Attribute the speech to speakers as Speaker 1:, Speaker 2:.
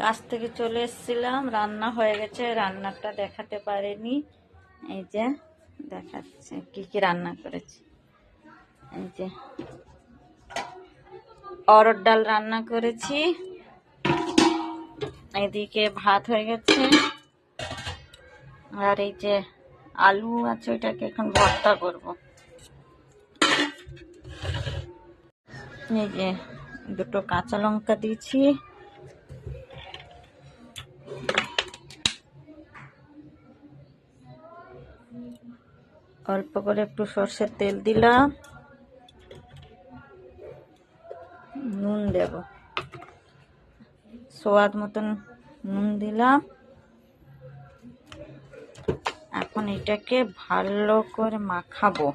Speaker 1: কাজ থেকে চলে এসেছিলাম, রান্না হয়ে গেছে, রান্নাটা দেখাতে পারিনি। এই যে দেখাচ্ছে কি কি রান্না করেছি। এই যে অরহর ডাল রান্না করেছি, এদিকে ভাত হয়ে গেছে, আর এই যে আলু আছে, ওইটাকে এখন ভর্তা করব। এই যে দুটো কাঁচা লঙ্কা দিয়েছি, অল্প করে একটু সর্ষের তেল দিলাম, নুন দেব, স্বাদ মতন নুন দিলাম। এখন এটাকে ভালো করে মাখাবো।